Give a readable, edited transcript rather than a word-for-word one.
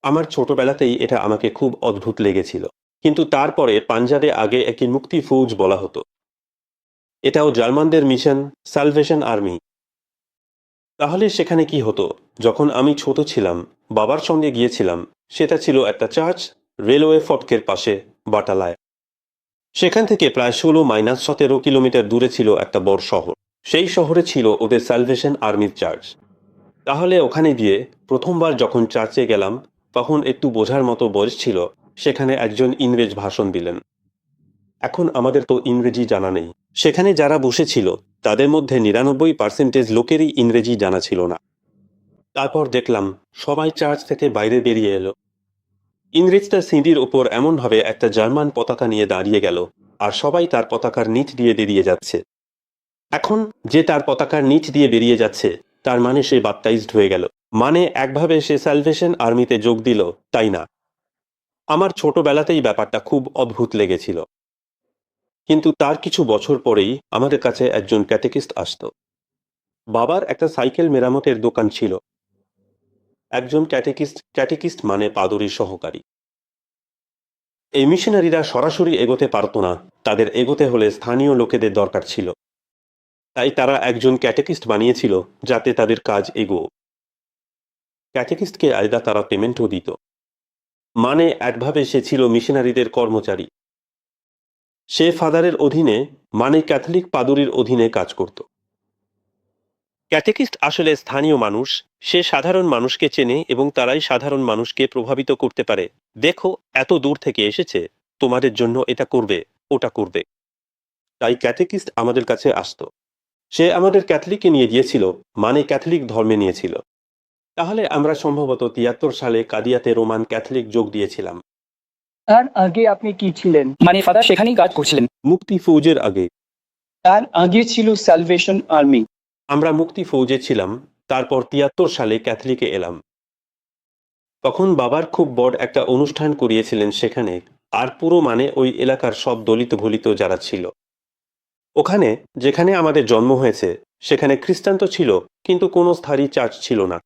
আমার ছোটবেলাতেই এটা আমাকে খুব অদ্ভুত লেগেছিল। কিন্তু তারপরে পাঞ্জাবে আগে একে মুক্তি ফৌজ বলা হতো। এটাও জার্মানদের মিশন, সালভেশন আর্মি। তাহলে সেখানে কি হতো? যখন আমি ছোট ছিলাম, বাবার সঙ্গে গিয়েছিলাম। সেটা ছিল একটা চার্চ, রেলওয়ে ফটকের পাশে, বাটালায়। সেখান থেকে প্রায় 16-17 কিলোমিটার দূরে ছিল একটা বড় শহর। সেই শহরে ছিল ওদের সালভেশন আর্মির চার্চ। তাহলে ওখানে গিয়ে প্রথমবার যখন চার্চে গেলাম, তখন একটু বোঝার মতো বয়স ছিল। সেখানে একজন ইংরেজ ভাষণ দিলেন। এখন আমাদের তো ইংরেজি জানা নেই। সেখানে যারা বসেছিল তাদের মধ্যে 99% লোকেরই ইংরেজি জানা ছিল না। তারপর দেখলাম সবাই চার্চ থেকে বাইরে বেরিয়ে এলো। ইংরেজটা সিঁড়ির ওপর এমনভাবে একটা জার্মান পতাকা নিয়ে দাঁড়িয়ে গেল, আর সবাই তার পতাকার নিচ দিয়ে বেরিয়ে যাচ্ছে। এখন যে তার পতাকার নিচ দিয়ে বেরিয়ে যাচ্ছে, তার মানে সে বাপ্টাইজড হয়ে গেল। মানে একভাবে সে সালভেশন আর্মিতে যোগ দিল, তাই না? আমার ছোটবেলাতেই ব্যাপারটা খুব অদ্ভুত লেগেছিল। কিন্তু তার কিছু বছর পরেই আমাদের কাছে একজন ক্যাটেকিস্ট আসতো। বাবার একটা সাইকেল মেরামতের দোকান ছিল। একজন ক্যাটেকিস্ট মানে পাদরী সহকারী। এই মিশনারিরা সরাসরি এগোতে পারত না। তাদের এগোতে হলে স্থানীয় লোকেদের দরকার ছিল। তাই তারা একজন ক্যাটেকিস্ট বানিয়েছিল, যাতে তাদের কাজ এগো। ক্যাটেকিস্টকে আলাদা তারা পেমেন্টও দিত। মানে একভাবে সে ছিল মিশনারিদের কর্মচারী। সে ফাদারের অধীনে, মানে ক্যাথলিক পাদরীর অধীনে কাজ করত। ক্যাটেকিস্ট আসলে স্থানীয় মানুষ। সে সাধারণ মানুষকে চেনে এবং তারাই সাধারণ মানুষকে প্রভাবিত করতে পারে। দেখো, এত দূর থেকে এসেছে, তোমাদের জন্য এটা করবে, ওটা করবে। তাই ক্যাটেকিস্ট আমাদের কাছে আসতো। সে আমাদের ক্যাথলিকে নিয়ে গিয়েছিল, মানে ক্যাথলিক ধর্মে নিয়েছিল। তাহলে আমরা সম্ভবত 73 সালে কাদিয়াতে রোমান ক্যাথলিক যোগ দিয়েছিলাম। তার আগে আপনি কি ছিলেন? মানে ফাদার সেখানেই কাজ করছিলেন? মুক্তি ফৌজের আগে। তার আগে ছিল সালভেশন আর্মি। আমরা মুক্তি ফৌজে ছিলাম, তারপর 73 সালে ক্যাথলিকে এলাম। তখন বাবার খুব বড় একটা অনুষ্ঠান করিয়েছিলেন সেখানে। আর পুরো মানে ওই এলাকার সব দলিত ভলিত যারা ছিল ওখানে, যেখানে আমাদের জন্ম হয়েছে, সেখানে খ্রিস্টান তো ছিল, কিন্তু কোনো স্থায়ী চার্চ ছিল না।